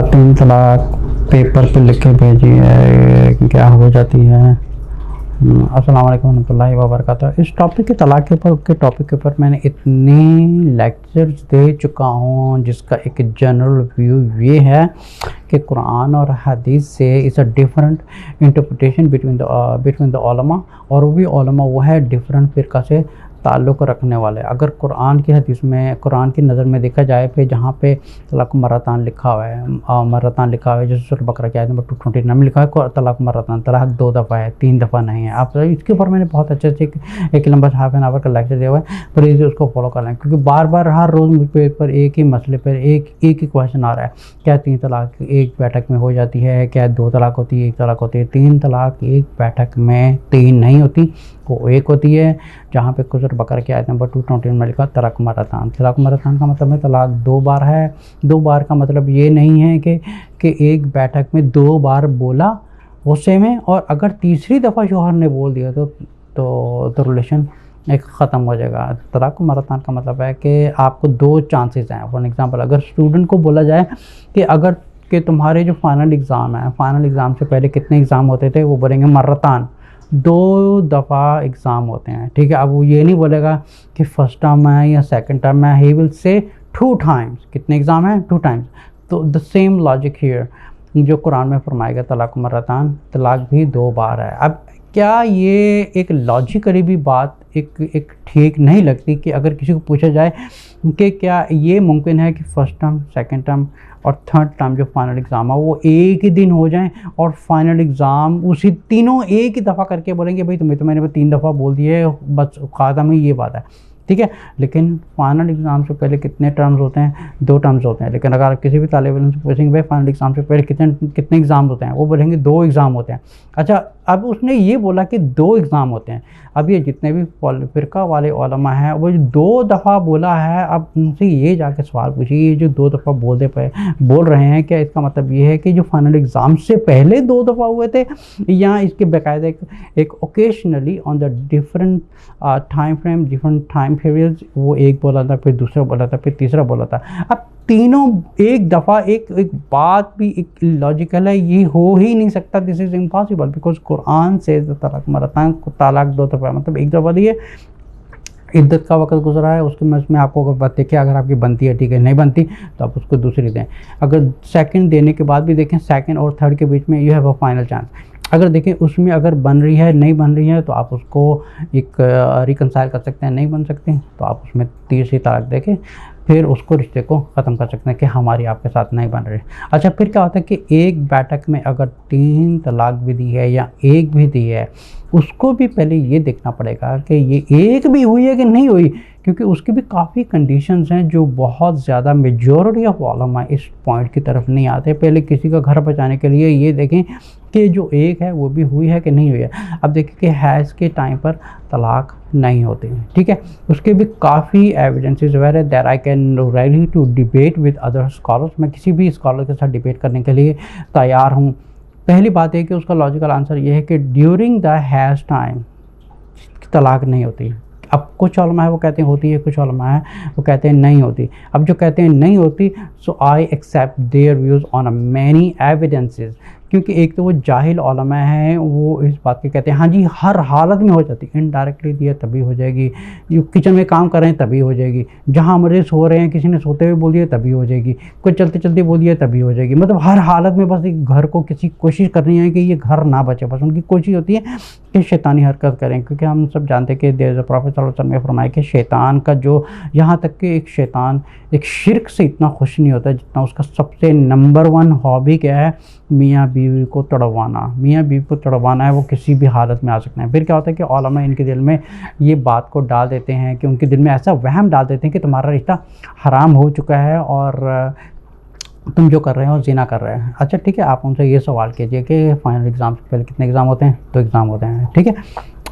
तीन तलाक पेपर पे लिख के भेजी है, क्या हो जाती है। अस्सलाम वालेकुम रहमतुल्लाहि व बरकातहू। इस टॉपिक के तलाक के ऊपर टॉपिक के ऊपर मैंने इतने लेक्चर्स दे चुका हूँ, जिसका एक जनरल व्यू ये है कि कुरान और हदीस से is a different interpretation between the उलमा, और वो भी उलमा वो है डिफरेंट फ़िरका से ताल्लुक़ रखने वाले। अगर कुरान की हदीस में, कुरान की नज़र में देखा जाए फिर जहाँ पे तलाक़ मरतान लिखा हुआ है, मरतान लिखा हुआ है, जैसे सूरह बकरा की आयत नंबर 229 में लिखा है तलाक़ मरतान, तलाक़ 2 दफ़ा है, 3 दफ़ा नहीं है। आप इसके ऊपर मैंने बहुत अच्छे से एक लंबा हाफ एन आवर का लेक्चर दिया हुआ है, प्लीज़ उसको फॉलो कर लें, क्योंकि बार बार हर रोज़ मुझ पर एक ही मसले पर एक ही क्वेश्चन आ रहा है। क्या 3 तलाक एक बैठक में हो जाती है? क्या 2 तलाक होती है, 1 तलाक होती है? 3 तलाक एक बैठक में 3 नहीं होती, वो एक होती है। जहाँ पे सूरह बकरा की आयत नंबर 229 में लिखा तलाक़ मरतान। तलाक़ मरतान का मतलब है तलाक 2 बार है। 2 बार का मतलब ये नहीं है कि एक बैठक में 2 बार बोला गुस्से में, और अगर तीसरी दफ़ा शौहर ने बोल दिया तो रिलेशन एक ख़त्म हो जाएगा। तलाक़ मरतान का मतलब है कि आपको 2 चांसेस हैं। फॉर एग्ज़ाम्पल, अगर स्टूडेंट को बोला जाए कि अगर कि तुम्हारे जो फाइनल एग्ज़ाम है, फाइनल एग्ज़ाम से पहले कितने एग्ज़ाम होते थे, वो बोलेंगे मरतान, 2 दफ़ा एग्ज़ाम होते हैं। ठीक है, अब वो ये नहीं बोलेगा कि फ़र्स्ट टर्म है या सेकंड टर्म है, ही विल से 2 टाइम्स। कितने एग्ज़ाम हैं? 2 टाइम्स। तो द सेम लॉजिक हियर, जो कुरान में फरमाएगा तलाक़ मरतान, तलाक़ भी 2 बार है। अब क्या ये एक लॉजिकली भी बात एक ठीक नहीं लगती कि अगर किसी को पूछा जाए कि क्या ये मुमकिन है कि फ़र्स्ट टर्म, सेकंड टर्म और थर्ड टर्म जो फाइनल एग्ज़ाम है वो एक ही दिन हो जाएं, और फाइनल एग्ज़ाम उसी तीनों एक ही दफ़ा करके बोलेंगे भाई तुम्हें तो मैंने 3 दफ़ा बोल दिए, बस ख़त्म ही, ये बात है। ठीक है, लेकिन फाइनल एग्ज़ाम से पहले कितने टर्म्स होते हैं? 2 टर्म्स होते हैं। लेकिन अगर आप किसी भी तालिब इल्म से पूछेंगे भाई फाइनल एग्ज़ाम से पहले कितने एग्ज़ाम होते हैं, वो बोलेंगे 2 एग्ज़ाम होते हैं। अच्छा, अब उसने ये बोला कि 2 एग्ज़ाम होते हैं। अब ये जितने भी फ़िरका वाले उलमा हैं, वो जो 2 दफ़ा बोला है, अब उनसे ये जाके सवाल पूछिए, ये जो 2 दफ़ा बोल रहे हैं, क्या इसका मतलब ये है कि जो फाइनल एग्ज़ाम से पहले 2 दफ़ा हुए थे, या इसके बाकायदा एक occasionally on the different time frame, different time periods, वो एक बोला था, फिर दूसरा बोला था, फिर तीसरा बोला था। अब तीनों एक दफ़ा, एक बात भी एक लॉजिकल है, ये हो ही नहीं सकता। This is impossible, because Quran से तलाक़ मरतान को तलाक़ 2 दफ़ा, मतलब एक दफ़ा दी है, इद्दत का वक़्त गुजरा है, उसमें आपको अगर बात देखिए, अगर आपकी बनती है ठीक है, नहीं बनती तो आप उसको दूसरी दें। अगर सेकंड देने के बाद भी देखें, सेकंड और थर्ड के बीच में you have a final chance. अगर देखें उसमें अगर बन रही है, नहीं बन रही है, तो आप उसको एक रिकंसाइल कर सकते हैं। नहीं बन सकते तो आप उसमें तीसरी तलाक देके फिर उसको रिश्ते को ख़त्म कर सकते हैं कि हमारी आपके साथ नहीं बन रही। अच्छा, फिर क्या होता है कि एक बैठक में अगर 3 तलाक भी दी है या एक भी दी है, उसको भी पहले ये देखना पड़ेगा कि ये एक भी हुई है कि नहीं हुई, क्योंकि उसकी भी काफ़ी कंडीशंस हैं जो बहुत ज़्यादा मेजॉरिटी ऑफ उलमा इस पॉइंट की तरफ नहीं आते। पहले किसी का घर बचाने के लिए ये देखें कि जो एक है वो भी हुई है कि नहीं हुई है। अब देखिए कि हैज़ के टाइम पर तलाक नहीं होती है, ठीक है, उसके भी काफ़ी evidences where that I can ready to debate with other scholars. मैं किसी भी स्कॉलर के साथ डिबेट करने के लिए तैयार हूँ। पहली बात है कि उसका लॉजिकल आंसर ये है कि ड्यूरिंग द हैज़ टाइम तलाक नहीं होती। अब कुछ उलमा है वो कहते हैं होती है, कुछ उलमा है वो कहते हैं नहीं होती। अब जो कहते हैं नहीं होती, so I accept their views on many evidences, क्योंकि एक तो वो जाहिल उलमा हैं, वो इस बात के कहते हैं हाँ जी हर हालत में हो जाती, इनडायरेक्टली दिया तभी हो जाएगी, जो किचन में काम कर रहे हैं तभी हो जाएगी, जहाँ मर्जी सो रहे हैं किसी ने सोते हुए बोल दिया तभी हो जाएगी, कोई चलते चलते बोल दिया तभी हो जाएगी। मतलब हर हालत में बस एक घर को किसी कोशिश करनी है कि ये घर ना बचे, बस उनकी कोशिश होती है कि शैतानी हरकत करें, क्योंकि हम सब जानते हैं कि देयर प्रॉफेट सल्लल्लाहु अलैहि वसल्लम ने फरमाया कि शैतान का जो, यहाँ तक कि एक शैतान एक शिर्क से इतना खुश नहीं होता जितना उसका सबसे नंबर 1 हॉबी क्या है, मियाँ बीवी को तड़वाना। मियाँ बीवी को तड़वाना है, वो किसी भी हालत में आ सकते हैं। फिर क्या होता है कि उलमा इनके दिल में ये बात को डाल देते हैं, कि उनके दिल में ऐसा वहम डाल देते हैं कि तुम्हारा रिश्ता हराम हो चुका है और तुम जो कर रहे हो ज़िना कर रहे हैं। अच्छा ठीक है, आप उनसे ये सवाल कीजिए कि फाइनल एग्ज़ाम से पहले कितने एग्ज़ाम होते हैं? 2 एग्ज़ाम होते हैं, ठीक है।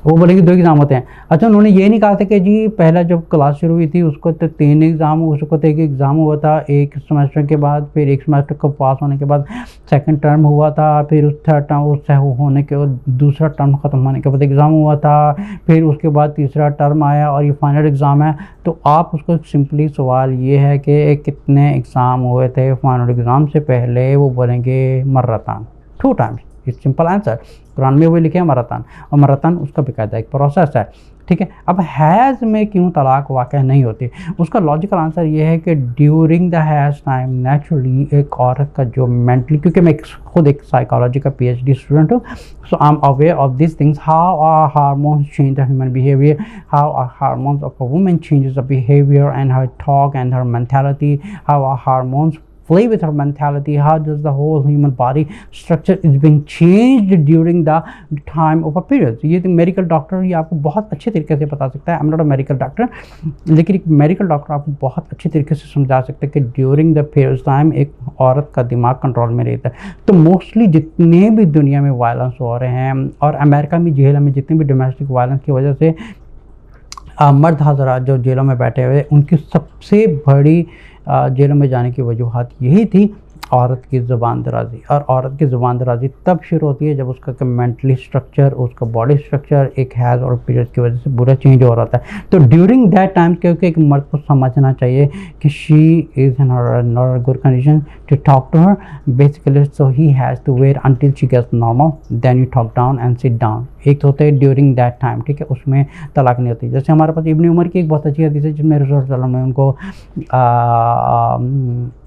वो बोले कि 2 एग्ज़ाम होते हैं। अच्छा, उन्होंने ये नहीं कहा था कि जी पहला जब क्लास शुरू हुई थी उसको तो 3 एग्ज़ाम, उसको तो 1 एग्ज़ाम हुआ था 1 सेमेस्टर के बाद, फिर 1 सेमेस्टर को पास होने के बाद सेकंड टर्म हुआ था, फिर उस थर्ड टर्म उससे होने के बाद दूसरा टर्म ख़त्म होने के बाद एग्ज़ाम हुआ था, फिर उसके बाद तीसरा टर्म आया और ये फाइनल एग्ज़ाम है। तो आप उसको सिंपली सवाल ये है कि कितने एग्ज़ाम हुए थे फाइनल एग्ज़ाम से पहले, वो बोलेंगे मर्रतान, 2 times. It's simple answer. Quran में वो लिखे हैं मर्रतान, और मर्रतान उसका बेकायदा एक प्रोसेस है, ठीक है। अब हैज़ में क्यों तलाक वाक़ नहीं होती, उसका लॉजिकल आंसर ये है कि during the has time naturally एक औरत का जो मेंटली, क्योंकि मैं खुद एक साइकोलॉजी का PhD स्टूडेंट हूँ, so I am aware of this things, how are hormones change the human behaviour, how are hormones of a woman changes the behaviour and her talk and her mentality, how are hormones play with her mentality, how does the whole human body structure is being changed during the time of a period। ये तो medical doctor ये आपको बहुत अच्छे तरीके से बता सकता है। I am not a medical doctor, लेकिन एक मेडिकल डॉक्टर आपको बहुत अच्छे तरीके से समझा सकता है कि ड्यूरिंग द पीरियड टाइम एक औरत का दिमाग कंट्रोल में रहता है। तो मोस्टली जितने भी दुनिया में वायलेंस हो रहे हैं, और अमेरिका में जेल में जितने भी डोमेस्टिक वायलेंस की वजह से मर्द हज़रात जो जेलों में बैठे हुए, उनकी सबसे बड़ी जेलों में जाने की वजूहत यही थी, औरत की ज़ुबान दराज़ी। और औरत की ज़ुबान दराज़ी तब शुरू होती है जब उसका मेंटली स्ट्रक्चर, उसका बॉडी स्ट्रक्चर एक हैज़ और पीरियड की वजह से बुरा चेंज हो रहा है। तो ड्यूरिंग दैट टाइम, क्योंकि एक मर्द को समझना चाहिए कि she is in not good condition to talk to her basically, so he has to wait until she gets normal, then you talk down and sit down. एक तो होता है ड्यूरिंग दैट टाइम, ठीक है, उसमें तलाक नहीं होती। जैसे हमारे पास इब्न उमर की एक बहुत अच्छी हदीस है जिसमें रसूल सल्लल्लाहु अलैहि वसल्लम ने उनको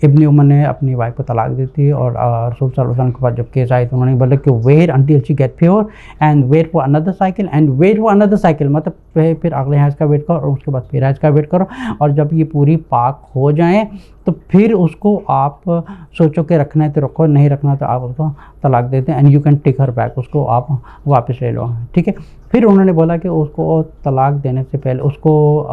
इब्न उमर ने अपनी वाइफ को तलाक दी थी, और रसूल सल्लल्लाहु अलैहि वसल्लम के पास जब केस आई तो उन्होंने बोला कि wait until she get pure and wait for another cycle and wait for another cycle, मतलब फिर अगले हैज़ का वेट करो और उसके बाद फिर हैज़ का वेट करो, और जब ये पूरी पाक हो जाए तो फिर उसको आप सोचो कि रखना है तो रखो, नहीं रखना तो आप उसको तलाक देते हैं, and you can take her back, उसको आप वापस ले लो, ठीक है। फिर उन्होंने बोला कि उसको तलाक देने से पहले, उसको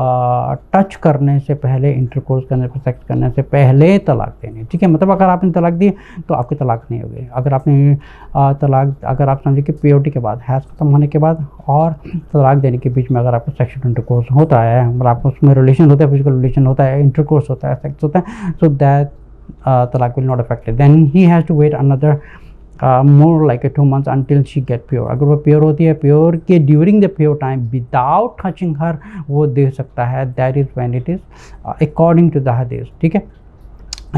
टच करने से पहले, इंटरकोर्स करने से, सेक्स करने से पहले तलाक देनी, ठीक है। मतलब अगर आपने तलाक दी तो आपकी तलाक नहीं होगी। अगर आपने अगर आप समझे कि प्योरिटी के बाद, हैज़ खत्म होने के बाद और तलाक देने के बीच में अगर आपको सेक्शुअल इंटरकोर्स होता है, मतलब आपको उसमें रिलेशन होता है, फिजिकल रिलेशन होता है, इंटरकोर्स होता है, सेक्स होता है, so that talaq will not affect it, then he has to wait another more like 2 months until she get pure। अगर वो प्योर होती है, प्योर के during the pure time without touching her वो दे सकता है, that is when it is according to the Hadith, ठीक है।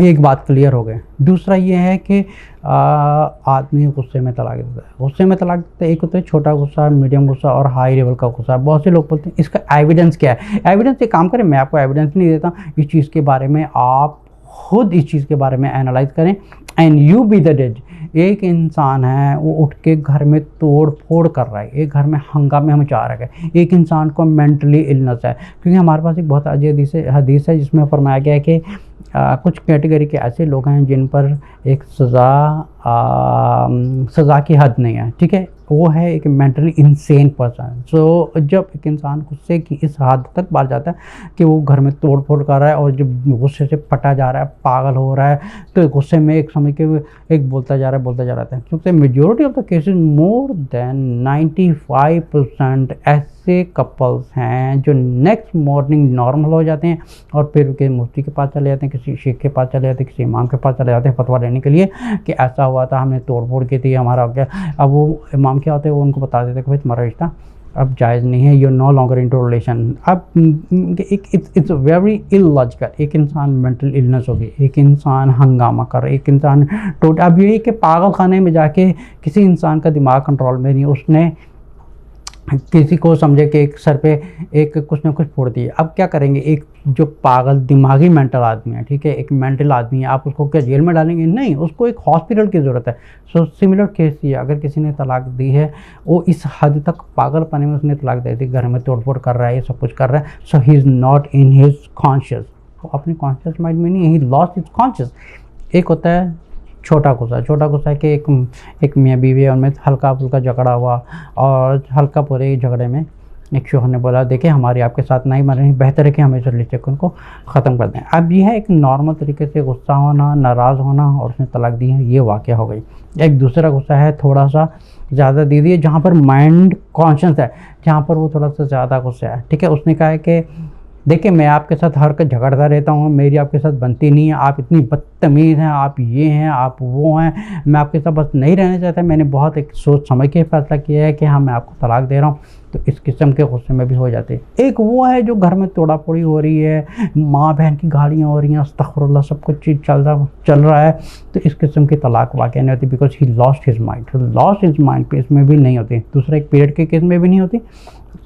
एक बात क्लियर हो गई। दूसरा ये है कि आदमी गुस्से में तलाक देता है। गुस्से में तलाक देता है, एक होता है छोटा गुस्सा, मीडियम गुस्सा और हाई लेवल का गुस्सा। बहुत से लोग बोलते हैं इसका एविडेंस क्या है। एविडेंस एक काम करें, मैं आपको एविडेंस नहीं देता, इस चीज़ के बारे में आप खुद इस चीज़ के बारे में एनालाइज करें, एंड यू बी द जज। एक इंसान है वो उठ के घर में तोड़ फोड़ कर रहा है, एक घर में हंगामे मचा रहा है, एक इंसान को मेंटली इलनेस है। क्योंकि हमारे पास एक बहुत अजीब हदीस है जिसमें फरमाया गया है कि कुछ कैटेगरी के ऐसे लोग हैं जिन पर एक सज़ा की हद नहीं है, ठीक है। वो है एक मेंटली इंसेन पर्सन। सो जब एक इंसान गुस्से की इस हद तक बढ़ जाता है कि वो घर में तोड़ फोड़ कर रहा है और जब गुस्से से फटा जा रहा है, पागल हो रहा है, तो गुस्से में एक समय के एक बोलता जा रहा है। क्योंकि majority of the cases, more than 95% ऐसे कपल्स हैं जो नेक्स्ट मॉर्निंग नॉर्मल हो जाते हैं और फिर के मुफ्ती के पास चले जाते हैं, किसी शेख के पास चले जाते हैं, किसी इमाम के पास चले जाते हैं फतवा लेने के लिए कि ऐसा हुआ था, हमने तोड़ फोड़ की थी, हमारा हो गया। अब वो इमाम क्या होते हैं, वो उनको बता देते हैं कि भाई तुम्हारा रिश्ता अब जायज़ नहीं है, you know longer into relation. अब इट्स वेरी इलॉजिकल। एक इंसान मेंटल इलनेस होगी, एक इंसान हंगामा कर, एक इंसान अब ये कि पागल खाने में जाके किसी इंसान का दिमाग कंट्रोल में नहीं, उसने किसी को समझे कि एक सर पे एक कुछ ना कुछ फोड़ दिए। अब क्या करेंगे, एक जो पागल दिमागी मेंटल आदमी है, ठीक है, एक मेंटल आदमी है, आप उसको क्या जेल में डालेंगे? नहीं, उसको एक हॉस्पिटल की ज़रूरत है। सो सिमिलर केस ये, अगर किसी ने तलाक दी है, वो इस हद तक पागलपने में उसने तलाक दे दी, घर में तोड़ फोड़ कर रहा है, ये सब कुछ कर रहा है, so he is not in his conscious, वो अपने कॉन्शियस माइंड में नहीं, ही लॉस्ट हिज कॉन्शियस। एक होता है छोटा गुस्सा है कि एक मियाँ बीवी है, उनमें हल्का फुल्का झगड़ा हुआ और हल्का पूरे झगड़े में एक शोहर ने बोला देखिए हमारी आपके साथ नहीं बन रही, बेहतर है कि हम इस रिलेशन को ख़त्म कर दें। अब यह है एक नॉर्मल तरीके से गुस्सा होना, नाराज़ होना और उसने तलाक दी है, ये वाक़या हो गई। एक दूसरा गुस्सा है थोड़ा सा ज़्यादा दे दिए, जहाँ पर माइंड कॉन्शियस है, जहाँ पर वो थोड़ा सा ज़्यादा गुस्सा है, ठीक है। उसने कहा है कि देखिए मैं आपके साथ हर वक्त झगड़ता रहता हूँ, मेरी आपके साथ बनती नहीं है, आप इतनी बदतमीज़ हैं, आप ये हैं, आप वो हैं, मैं आपके साथ बस नहीं रहना चाहता। मैंने बहुत एक सोच समझ के फैसला किया है कि हाँ मैं आपको तलाक दे रहा हूँ। तो इस किस्म के गुस्से में भी हो जाते हैं। एक वो है जो घर में तोड़ा फोड़ी हो रही है, माँ बहन की गालियाँ हो रही हैं, अस्तगफुरुल्लाह, सब कुछ चीज़ चल रहा है, तो इस किस्म की तलाक वाक़या नहीं होती, because he lost his mind पे इसमें भी नहीं होती। दूसरा एक पीरियड के केस में भी नहीं होती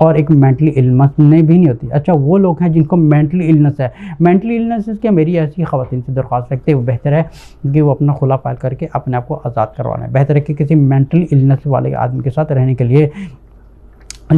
और एक मेंटली इलनेस में भी नहीं होती। अच्छा वो लोग हैं जिनको मेंटली इलनेस है, मेंटली इलनेस क्या, मेरी ऐसी ख़वातीन से दरख्वास्त रखते हुए बेहतर है कि वो अपना खुला फाइल करके अपने आप को आज़ाद करवाना है। बेहतर है कि किसी मेंटली इलनेस वाले आदमी के साथ रहने के लिए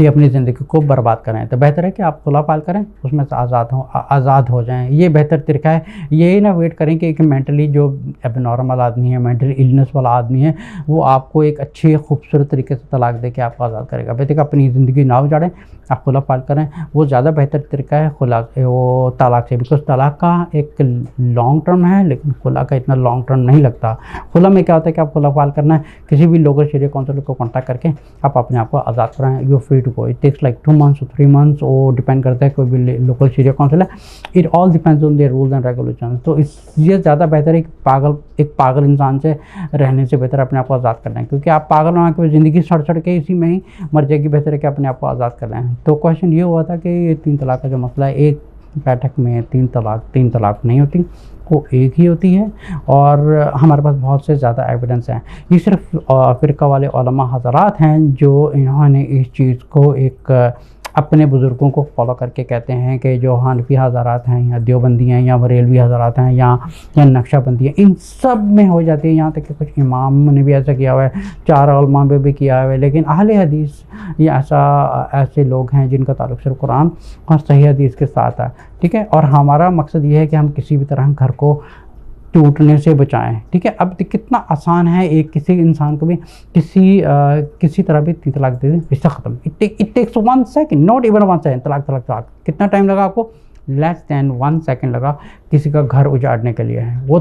अपनी ज़िंदगी को बर्बाद करें, तो बेहतर है कि आप खुला फाइल करें, उसमें से आज़ाद हो जाएं। ये बेहतर तरीका है। यही ना वेट करें कि एक मेंटली जो एबनॉर्मल आदमी है, मेंटली इलनेस वाला आदमी है, वो आपको एक अच्छे खूबसूरत तरीके से तलाक दे के आपको आज़ाद करेगा। बेहतर अपनी ज़िंदगी ना उजाड़ें, आप खुला फाइल करें, वो ज़्यादा बेहतर तरीका है वो तलाक से। बिकॉज तलाक का एक लॉन्ग टर्म है, लेकिन खुला का इतना लॉन्ग टर्म नहीं लगता। खुला में क्या होता है कि आप खुला फाइल करना है, किसी भी लोकल शरिया काउंसिल को कॉन्टैक्ट करके आप अपने आप को आज़ाद कराएं, you free to go. It takes like 2 months or 3 months, वो डिपेंड करता है कोई भी लोकल शरिया काउंसिल है। It all depends on their rules and regulation. तो इसलिए ज़्यादा बेहतर है कि एक पागल इंसान से रहने से बेहतर अपने आप को आज़ाद करना है, क्योंकि आप पागल होना कि ज़िंदगी सड़ के इसी में ही मर जाएगी। बेहतर है कि अपने आप को आज़ाद करना है। तो क्वेश्चन ये हुआ था कि ये 3 तलाक का जो मसला है, एक बैठक में 3 तलाक नहीं होती, वो एक ही होती है। और हमारे पास बहुत से ज़्यादा एविडेंस हैं। ये सिर्फ फ़िरका वाले उलमा हज़रात हैं जो इन्होंने इस चीज़ को एक अपने बुज़ुर्गों को फॉलो करके कहते हैं कि जो हनफी हज़रात हैं या देवबंदी हैं या बरेलवी हज़रात हैं या नक्शबंदी हैं, इन सब में हो जाती है। यहाँ तक कि कुछ इमाम ने भी ऐसा किया हुआ है, 4 उलमा में भी किया हुआ है। लेकिन अहले हदीस ये ऐसे लोग हैं जिनका ताल्लुक़ सिर्फ कुरान और सही हदीस के साथ है, ठीक है। और हमारा मकसद ये है कि हम किसी भी तरह घर को टूटने से बचाएं, ठीक है। अब कितना आसान है एक किसी इंसान को भी किसी तरह भी 3 तलाक दे दें, रिश्ता ख़त्म। It takes 1 second, not even 1 second. तलाक कितना टाइम लगा आपको? लेस दैन 1 सेकंड लगा किसी का घर उजाड़ने के लिए है। वो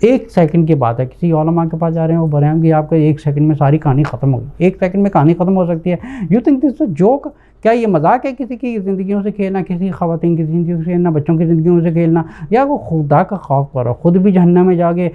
1 सेकंड की बात है। किसी उलमा के पास जा रहे हैं, वो बयान आपको 1 सेकंड में सारी कहानी ख़त्म हो गई। 1 सेकंड में कहानी ख़त्म हो सकती है। You think this is joke? क्या ये मजाक है किसी की ज़िंदगियों से खेलना, किसी ख़वातीन की ज़िंदगियों से खेलना, बच्चों की ज़िंदगियों से खेलना? या वो खुदा का खौफ करो, ख़ुद भी जहन्नम में जाके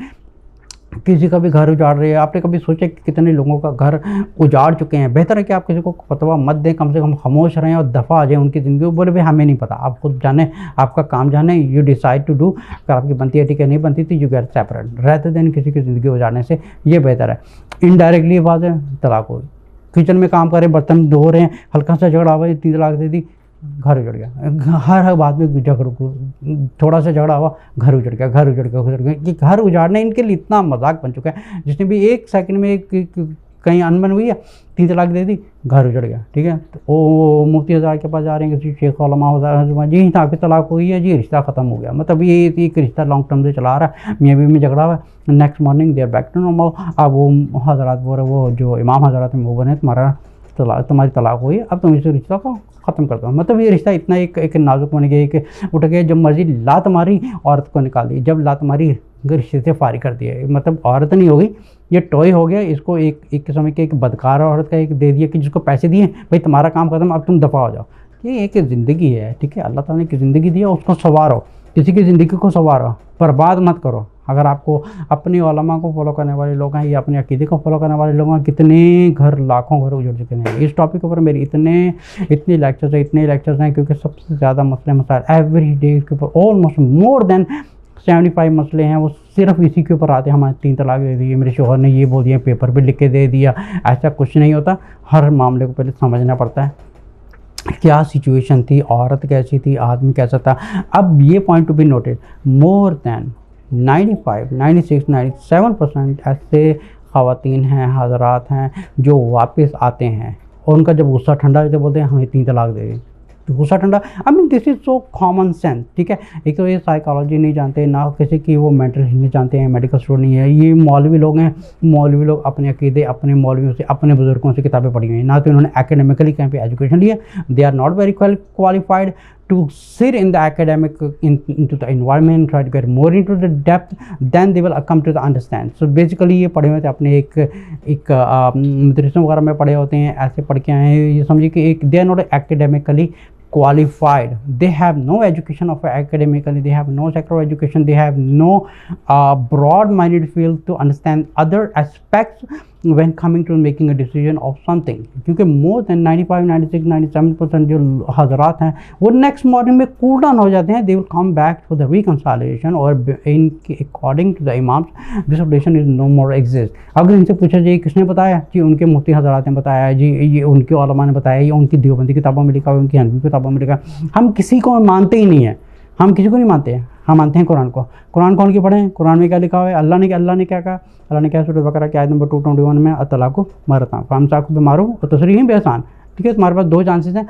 किसी का भी घर उजाड़ रहे हैं। आपने कभी सोचा कि कितने लोगों का घर उजाड़ चुके हैं? बेहतर है कि आप किसी को फतवा मत दें, कम से कम खामोश रहें और दफ़ा आ जाए उनकी ज़िंदगी। बोले भाई हमें नहीं पता, आप खुद जाने, आपका काम जाने, यू डिसाइड टू डू। अगर आपकी बनती है ठीक है, नहीं बनती तो यू गेट सेपरेट, रहते दिन किसी की ज़िंदगी उजाड़ने से ये बेहतर है। इनडायरेक्टली बात है, तलाक हो। किचन में काम करें, बर्तन धो रहे हैं, हल्का सा झगड़ा हुआ, 3 तलाक दे दी, घर उजड़ गया। हर बात में थोड़ा सा झगड़ा हुआ, घर उजड़ गया। कि घर उजाड़ना इनके लिए इतना मजाक बन चुका है। जिसने भी 1 सेकंड में कहीं अनबन हुई है, 3 तलाक दे दी, घर उजड़ गया, ठीक है। तो वो मुफ्ती हज़ार के पास जा रहे हैं, किसी शेख उलमा हज़ार, जी आपकी तलाक हुई है जी, रिश्ता ख़त्म हो गया। मतलब ये एक रिश्ता लॉन्ग टर्म से चला रहा है, मियाँ बीवी में झगड़ा हुआ है, next morning they're back to normal. अब वो हज़रात बोल रहे, वो जो इमाम हज़रात में वो बने, तुम्हारी तलाक हुई है, अब तुम इस रिश्ता को ख़त्म कर दो। मतलब ये रिश्ता इतना एक नाजुक बन गया कि उठ गया, जब मर्जी लात मारी औरत को निकाल दी, जब लात मारी रिश्ते से फारिग कर दिया। मतलब औरत नहीं हो गई, ये टॉय हो गया। इसको एक किस्म के एक बदकार औरत का एक दे दिया कि जिसको पैसे दिए, भाई तुम्हारा काम खत्म, अब तुम दफ़ा हो जाओ। ये एक ज़िंदगी है, ठीक है। अल्लाह ताला ने एक ज़िंदगी दी है, उसको संवारो, किसी की ज़िंदगी को संवारो, बर्बाद मत करो। अगर आपको अपने उलमा को फॉलो करने वाले लोग हैं या अपने अकीदे को फॉलो करने वाले लोग हैं, कितने घर, लाखों घर उजड़ चुके हैं। इस टॉपिक के ऊपर मेरी इतने लेक्चर्स हैं, क्योंकि सबसे ज़्यादा मसले मसाइल एवरी डे के ऊपर ऑलमोस्ट मोर देन 75 मसले हैं, वो सिर्फ इसी के ऊपर आते हैं। हमारे 3 तलाक दे दिए, मेरे शोहर ने ये बोल दिया, पेपर पे लिख के दे दिया। ऐसा कुछ नहीं होता। हर मामले को पहले समझना पड़ता है, क्या सिचुएशन थी, औरत कैसी थी, आदमी कैसा था। अब ये point to be noted, more than 95, 96, 97% ऐसे ख़वातीन हैं, हज़रात हैं जो वापस आते हैं और उनका जब गुस्सा ठंडा होता है बोलते हैं हमें 3 तलाक दे दी। गुस्सा ठंडा, I mean this is so common sense, ठीक है। एक तो ये साइकोलॉजी नहीं जानते, ना किसी की वो मेंटल हेल्थ नहीं जानते हैं, मेडिकल स्टूडेंट नहीं है, ये मौलवी लोग हैं। मौलवी लोग अपने अकीदे अपने मौलवियों से, अपने बुजुर्गों से किताबें पढ़ी हुई हैं, ना तो इन्होंने एकेडमिकली कहीं पे एजुकेशन लिया। They are not very qualified to sit in the academic into the environment, try to get more into the depth, then they will come to the understand. So basically ये पढ़े हुए थे अपने एक मदरसों वगैरह में पढ़े होते हैं, ऐसे पढ़ के आए हैं, ये समझिए कि एक they are not academically qualified, they have no education of academically, they have no sector education, they have no broad minded field to understand other aspects when coming to making a decision of something. क्योंकि more than 95, 96, 97% जो हजरात हैं वो next morning में cool down हो जाते हैं, they will come back to the reconciliation or in according to the imams this relation is no more exist. अगर इनसे पूछा जाए किसने बताया जी, उनके मुफ्ती हजरात ने बताया जी, ये उनके उलमा ने बताया, ये उनकी देवबंदी किताबों में लिखा हुआ, उनकी हनफी किताबों में लिखा। हम किसी को मानते ही नहीं है, हम किसी को नहीं मानते हैं, हम मानते हैं कुरान को। कुरान कौन की पढ़े हैं? कुरान में क्या लिखा हुआ है? अल्लाह ने क्या कहा? अल्लाह ने क्या सूरह बकरा की आयत नंबर 221 में अतलाकु मरता फामसाकु बेमारू और तसरीह बेहसान, ठीक है। तुम्हारे पास दो चांसेस हैं,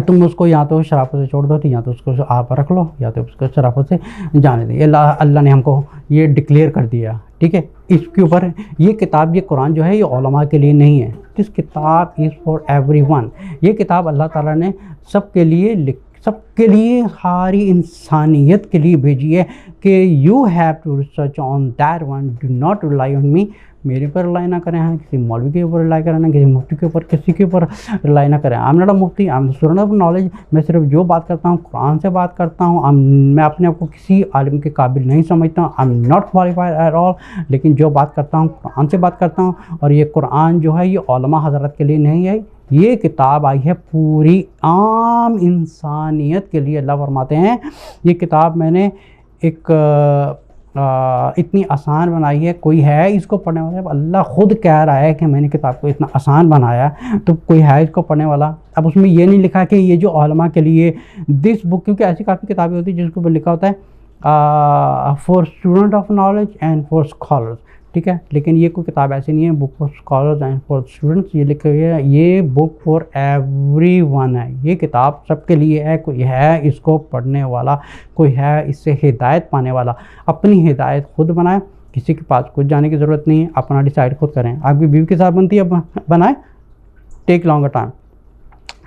तुम उसको या तो शराफत से छोड़ दो, या तो उसको आप रख लो, या तो उसको शराफत से जाने दो। अल्लाह ने हमको ये डिक्लेयर कर दिया, ठीक है। इसके ऊपर ये किताब, ये कुरान जो है ये उलमा के लिए नहीं है, दिस किताब इज़ फॉर एवरीवन। ये किताब अल्लाह ताला ने सबके लिए सारी इंसानियत के लिए भेजी है कि you have to research on that one, do not rely on me. मेरे पर रिलाई ना करें, हाँ, किसी मौलवी के ऊपर रिलाई करें, ना किसी मुफ्ती के ऊपर, किसी के ऊपर रिलाई ना करें। I am not a Mufti, I am student of knowledge. मैं सिर्फ जो बात करता हूँ कुरान से बात करता हूँ। मैं अपने आप को किसी आलिम के काबिल नहीं समझता हूँ, I am not qualified at all, लेकिन जो बात करता हूँ कुरान से बात करता हूँ। और ये कुरान जो है ये उलमा हज़रत के लिए नहीं है, ये किताब आई है पूरी आम इंसानियत के लिए। अल्लाह फरमाते हैं ये किताब मैंने एक इतनी आसान बनाई है, कोई है इसको पढ़ने वाला? अल्लाह ख़ुद कह रहा है कि मैंने किताब को इतना आसान बनाया, तो कोई है इसको पढ़ने वाला? अब उसमें ये नहीं लिखा कि ये जो उलमा के लिए दिस बुक, क्योंकि ऐसी काफ़ी किताबें होती हैं जिसके ऊपर लिखा होता है for student of knowledge and for scholars, ठीक है। लेकिन ये कोई किताब ऐसी नहीं है book for scholars and for students, ये लिखी हुई है ये बुक फॉर एवरीवन है। ये किताब सबके लिए है, कोई है इसको पढ़ने वाला, कोई है इससे हिदायत पाने वाला। अपनी हिदायत खुद बनाए, किसी के पास कुछ जाने की ज़रूरत नहीं है, अपना डिसाइड खुद करें। आपकी बीवी के साथ बनती है बनाए, टेक लॉन्गर टाइम।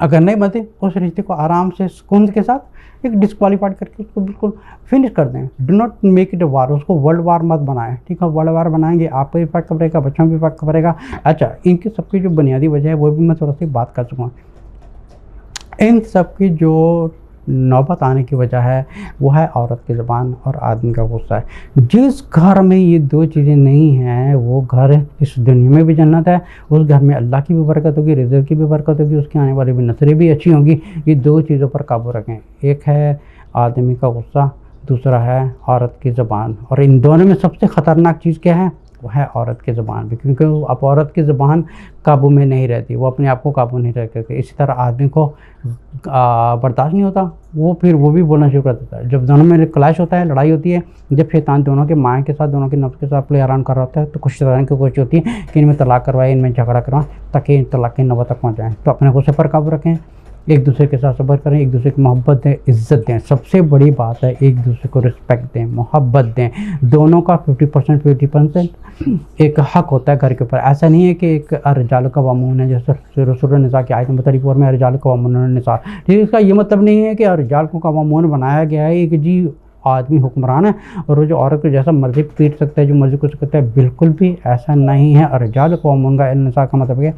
अगर नहीं बनती उस रिश्ते को आराम से सुकून के साथ एक डिस्क्वालीफाइड करके उसको बिल्कुल फिनिश कर दें। Do not make it a war, उसको वर्ल्ड वार मत बनाएं, ठीक है। वर्ल्ड वार बनाएंगे आपको भी इफेक्ट करेगा, बच्चों भी इफेक्ट करेगा। अच्छा, इनकी सबकी जो बुनियादी वजह है वो भी मैं थोड़ा सी बात कर चुका हूँ। इन सब की जो नौबत आने की वजह है वो है औरत की ज़बान और आदमी का गुस्सा है। जिस घर में ये दो चीज़ें नहीं हैं वो घर इस दुनिया में भी जन्नत है, उस घर में अल्लाह की भी बरकत होगी, रिज़्क़ की भी बरकत होगी, उसकी आने वाली भी नस्लें भी अच्छी होंगी। ये दो चीज़ों पर काबू रखें, एक है आदमी का गुस्सा, दूसरा है औरत की ज़बान। और इन दोनों में सबसे ख़तरनाक चीज़ क्या है? वो है औरत की ज़बान भी, क्योंकि अब औरत की ज़बान काबू में नहीं रहती, वो अपने आप को काबू नहीं रख सकती। इसी तरह आदमी को बर्दाश्त नहीं होता, वो भी बोलना शुरू कर देता है। जब दोनों में क्लैश होता है, लड़ाई होती है, जब शैतान दोनों के माँ के साथ, दोनों के नफ्स के साथ प्ले आराम कर रहा होता है, तो कुछ तरह की कोशिश होती है कि इनमें तलाक करवाए, इनमें झगड़ा करवाएं, ताकि इन तलाक की नौबत तक पहुँच जाएँ। तो अपने गुस्से पर काबू रखें, एक दूसरे के साथ सब्र करें, एक दूसरे की मोहब्बत दें, इज़्ज़त दें। सबसे बड़ी बात है एक दूसरे को रिस्पेक्ट दें, मोहब्बत दें। दोनों का 50% एक हक होता है घर के ऊपर। ऐसा नहीं है कि एक अर्रिजालु कव्वामून है, जैसे रसूल निसा की आयत नंबर 34 में अर्रिजालु कव्वामून निसा, ठीक है। इसका ये मतलब नहीं है कि अर्रिजाल को कव्वामून बनाया गया है कि जी आदमी हुक्मरान है और वो जो औरत को जैसा मर्जी पीट सकता है, जो मर्जी कुछ सकता है, बिल्कुल भी ऐसा नहीं है। अर्रिजालु कव्वामून का निसा का मतलब है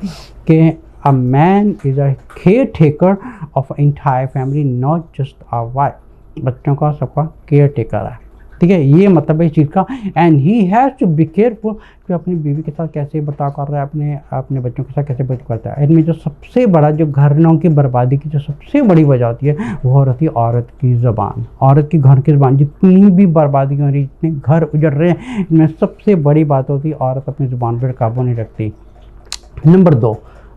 कि a man is a caretaker of an entire family, not just a wife. बच्चों का सबका केयर टेकर है, ठीक है। ये मतलब है इस चीज़ का। And he has to be careful कि अपनी बीवी के साथ कैसे बर्ताव कर रहा है, अपने बच्चों के साथ कैसे बर्ताव करता है। इनमें जो सबसे बड़ा जो घरों की बर्बादी की जो सबसे बड़ी वजह होती है वो होती है औरत की ज़बान, औरत की घर की ज़बान। जितनी भी बर्बादी हो रही, जितने घर उजड़ रहे हैं, इनमें सबसे बड़ी बात होती है औरत अपनी ज़ुबान पर काबू नहीं रखती। नंबर 2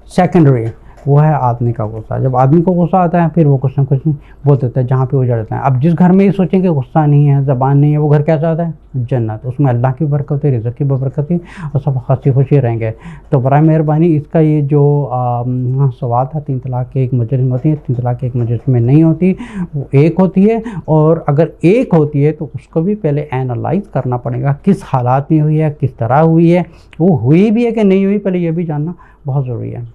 सेकेंडरी वो है आदमी का गुस्सा। जब आदमी को गुस्सा आता है फिर वो कुछ ना कुछ बोल देता है जहाँ पे उजड़ जाता है। अब जिस घर में ये सोचेंगे गुस्सा नहीं है, ज़बान नहीं है, वो घर कैसा आता है? जन्नत। उसमें अल्लाह की बरकत है, रिज़्क़ की बरकत है और सब हंसी खुशी रहेंगे। तो बराए मेहरबानी इसका ये जो सवाल था, 3 तलाक की एक मजलिस में होती है, 3 तलाक की एक मजलिस में नहीं होती, वो एक होती है। और अगर एक होती है तो उसको भी पहले एनालाइज करना पड़ेगा, किस हालात में हुई है, किस तरह हुई है, वो हुई भी है कि नहीं हुई, पहले ये भी जानना बहुत ज़रूरी है।